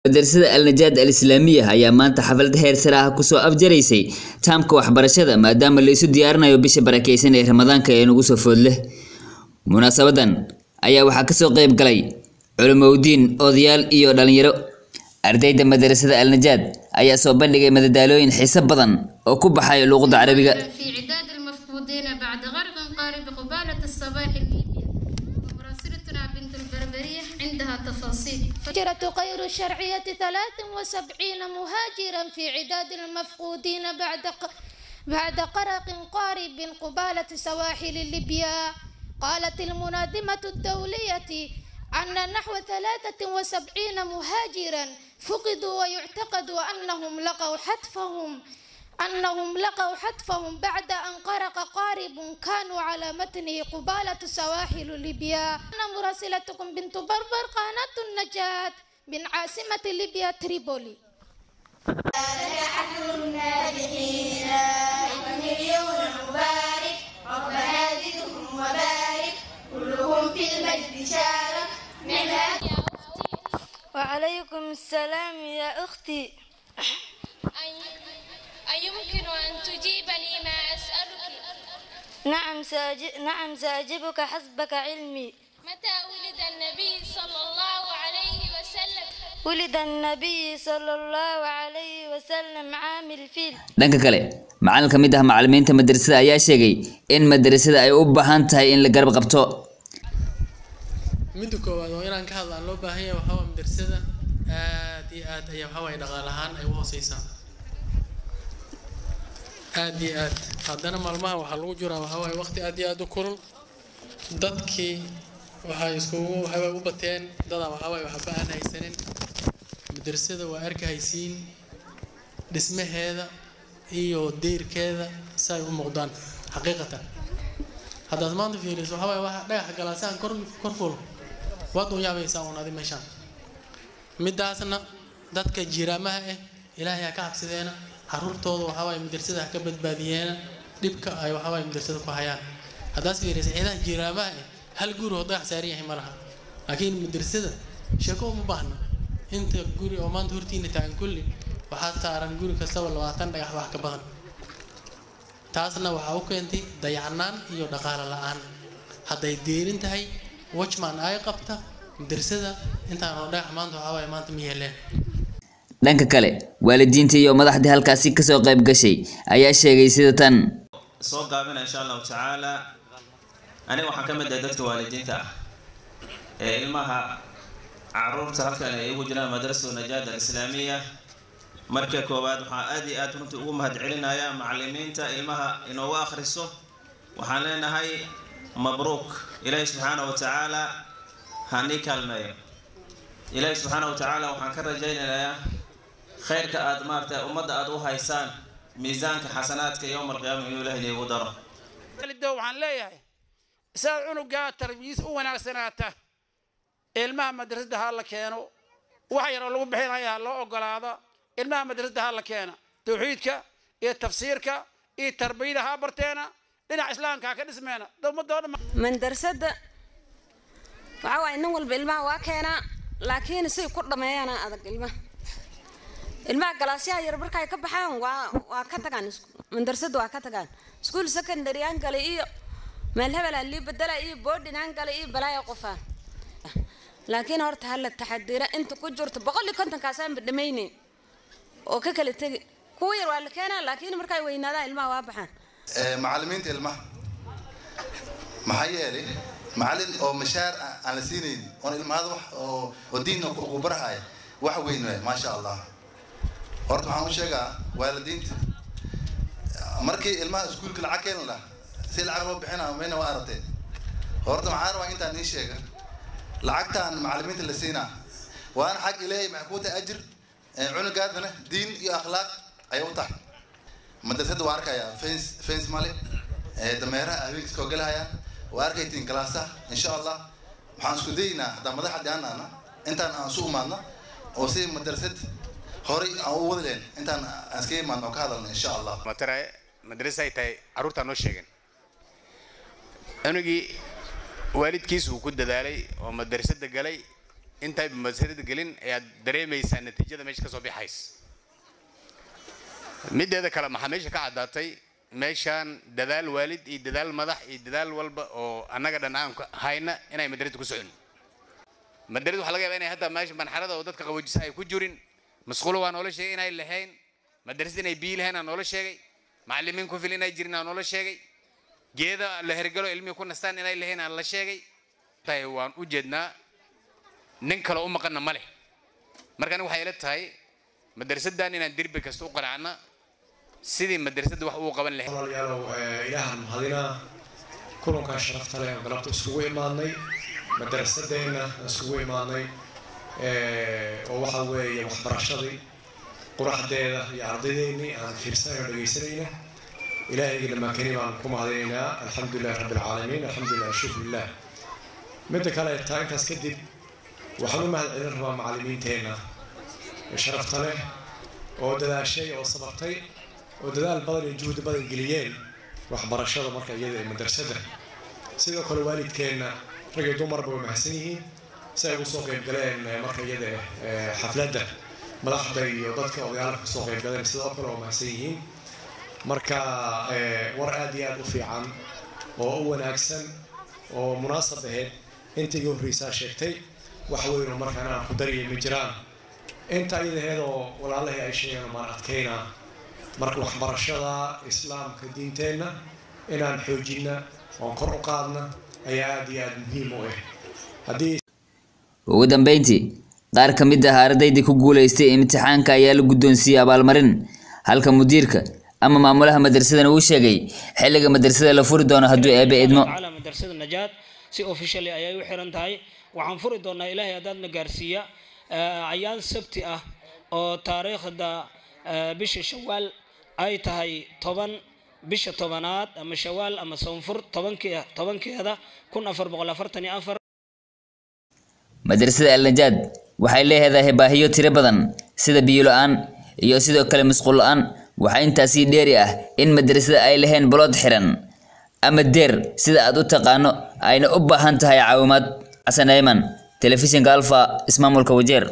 madrasada Al-Najaad Al-Islaamiyya ayaa maanta xaflad heer sare ah ku soo afjaraysay taamka waxbarashada maadaama la isu diyaarinayo bisha barakeysan ee Ramadaanka ee nagu soo food leh. Munaasabadan ayaa waxaa ka soo qayb galay culimooyin, odayaal iyo dhalinyaro. Ardayda madrasada Al-Najaad ayaa soo bandhigay madadaalooyin xiiso badan oo ku baxay luqadda Carabiga. في عداد المفقودين بعد غرق قارب قبالة الصباح الليبية. مراسلتنا بنت البربرية عندها تفاصيل. هجرة غير الشرعية 73 مهاجرا في عداد المفقودين بعد غرق قارب قبالة سواحل ليبيا. قالت المنظمة الدولية أن نحو 73 مهاجرا فقدوا ويعتقد أنهم لقوا حتفهم بعد أن غرق قارب كانوا على متنه قبالة سواحل ليبيا. أنا مراسلتكم بنت بربر قناة النجاة من عاصمة ليبيا تريبولي. حفل الناجحين 1,000,000 مبارك ربنا زدهم وبارك كلهم في المجد شارك منها. وعليكم السلام يا أختي. أيمكن أن تجيبني ما أسألك؟ نعم سأجيبك حسبك علمي. متى ولد النبي صلى الله عليه وسلم؟ ولد النبي صلى الله عليه وسلم عام الفيل. dhanka kale macalin ka mid ah macallimiinta madrasada ayaa sheegay in madrasada ay u baahan tahay in la garab qabto. midda koowaad oo inaan ka hadlaan loo baahan yahay waxa waa madrasada aad iyo aad ay waxa way dhaqaale ahaan ay u hooseysaa aad iyo aad haddana maalmaha waxa lagu jiraa waxa way waqti aad iyo aad u kulul dadkii waxay u bateen dada waxa way waxa baahan haysanin madrasada waa arkaysiin dhismaheeda iyo deyrkeeda say u muuqdaan xaqiiqatan haddaad maanta fiiriso waxa way waxa dhagax galaasaan kor fulo waad u yaabaysaa unaadi meeshaan midaasna dadka jiraamaha ah ilaahay ka cabsideena caruurtooda waxa way madrasada ka badbaadiyeena dhibka ay waxa way madrasada ku hayaan haddaad fiiriso ciidaha jiraamaha ah hal guri oo dhagax saaran yahay malaha laakiin madrasada shaqo uma baahna inta guri oo maanta hortiina taagan kulli waxaa saaran guri kasta 20 dhagax wax ka badan taasna waxa uu keentay dayacnaan iyo dhaqaale la'aan hadday deerin tahay watchman ay qabta madrasada intaan oo dhagax maanta waxa way maanta ma yeeleen. dhanka kale waalidiinta iyo madaxda halkaasi ka soo qayb gashay ayaa sheegay sida tan soo gaabina insha Allah ta'ala aniga waxaan ka mid ah dadka waalidiinta ah ee ilmaha caruurta halkan ay ugu jiraan madrasada Najaad Al-Islaamiyya marka koowaad waxaan aad iyo aad runtii ugu mahadcelinayaa macallimiinta ilmaha inoo akhriso waxaan leenahay mabruuk ilaahay subhanahu wa ta'ala hani kalmeeyo ilaahay subhanahu wa ta'ala waxaan ka rajaynayaa khayrka aad maartay ummadda aad u haysaan miisaanka xasanaadka yawm al-qiyaamah inuu ilaahay ugu daro waxaan leeyahay isaga cunuga tarbiyis u wanaagsanaata ilmaha madrasada ha la keeno wax yar oo lagu bixinayaa loo ogolaado ilmaha madrasada ha la keena tawxiidka iyo tafsiirka iyo tarbiyada ha barteena dhinaca islaamka ka dhismeena dawladda madrasada waxa way nin walba ilmaha waa keena laakiin si ku dhameeyana adag ilmaha galaasyaha yar markay ka baxaan waa ka tagaan madrasada waa ka tagaan school secondary aan galay iyo meel hebel aan bedela iyo boarding aan galay iyo balaayo qofaan laakiin horta hal taxadira inta ku jirto 150 kaasaan badhameeyeen oo ka kala tagi kuwa yar waa la keenaa laakiin markay weynaadaan ilmaha waa baxaan macallimiinta ilmaha maxay yeelay macallin oo mashaar aan la siinayn oo ilmaha wax oo diinna ku barahay wax weyn weey ma sha Allah horta waxaan u sheegaa waalidiinta markii ilmaha iskuulka lacag keen la si lacag loo bixinaa meena waa aragtay horta maxaan rabaa intaan ii sheega lacagtaan macallimiinta la siinaa waan xaq ilaahay maxkuuta ajir cunugaadana diin iyo akhlaaq ay u tahay madrasada waa arkaya fence male dameeraha aweeg soo galaya waa arkaytiin kalaasa insha Allah waxaan isku daynaa hada madaxda aanana intaan aan soo maadna oo si madrasad hore aan u wadleen intaan askay maadna ka hadalna insha Allah matara madrasay tay caruurta noo sheegeen anigi waalidkiisu ku dadaalay oo madrasada galay intay madrasada gelin ayaad dareemaysaa natiijada meesha ka soo bixays mideeda kale maxaa meesha ka cadaatay meeshan dadaal waalid iyo dadaal madax iyo dadaal walba oo annaga dhanaan hayna inay madrasada ku socon madrasada waxa laga yaabaa inay hadda meesha banxarada oo dadka qaboojisa ay ku jirin masquulo waa noola sheegay inay lahayn madrasada inay biil lahayn noola sheegay macallimiin ku filan inay jirin noola sheegay geeda la hergalo ilmi ku nastaan inay lahayn aan la sheegay tay waan u jeednaa nin kale u maqana male markaan waxay ila tahay madrasadan inaan dirbi kasta u qaraacna sidii madrasada wax uu qaban lahayd walaalayaal ilaahan hadina kulanka sharafta leh galabta isugu imaanay madrasadeena isugu imaanay oo waxa weeye waxbarashadii quraxdeeda iyo ardaydeeni aan fiirsanayno dhageysanayna ilaahay lama keenay ku mahadinaynaa alxamdulillaah rabbil caalamiin alxamdulillaah shukrillah mid kale taa intaas kadib waxaan u mahadcelin rabaa macallimiinteena sharafta leh oo dadaashay oo sabartay oo dadaal badan iyo juhdi badan geliyeen waxbarashada marka iyada ee madrasada sidoo kale waalidkeena rag iyo dumarba way mahadsan yihiin si ay ugu soo qayb galeen marka iyada xafladda madaxda iyo dadka odayaalka ka soo qayb galeen sidoo kale way mahadsan yihiin marka war aad iyo aad u fiican oo u wanaagsan oo munaasab ahayd intii ugu horreysay sheegtay wax weyn oo markaan aan ku dareemi jiraan inta iyadoo walaalahay ay sheegeen ma adkayna marka waxbarashada islaamka diinteena inaan xoojina oo kor u qaadna ayaa aad iyo aad muhiim u ah hadii ugu dambeyntii qaar ka mid ah ardayda ku guuleystay imtixaanka ayaa la guddoonsiiyay abaalmarin halka mudiirka ama maamulaha madrasadana uu sheegay xilliga madrasada la furi doono hadduu eebe idmo madrasada najaad si officially ayay u xiran tahay waxaan furi doonaa ilaahay haddaadna gaarsiiya ayaan sabti ah oo taariikhda bisha shawaal ay tahay 10 bisha 10aad ama shawaal ama soonfur 10keeda 1444 madrasada al-najaad waxay leedahay baahiyo tiro badan sida biyo la'aan iyo sidoo kale masquul la'aan waxa intaasi dheeri ah in madrasada ay lahayn balood xiran ama deer sida aad u taqaano ayna u baahan tahay caawimaad Xasan Ayman telefishinka Alfa ismaamulka Wajeer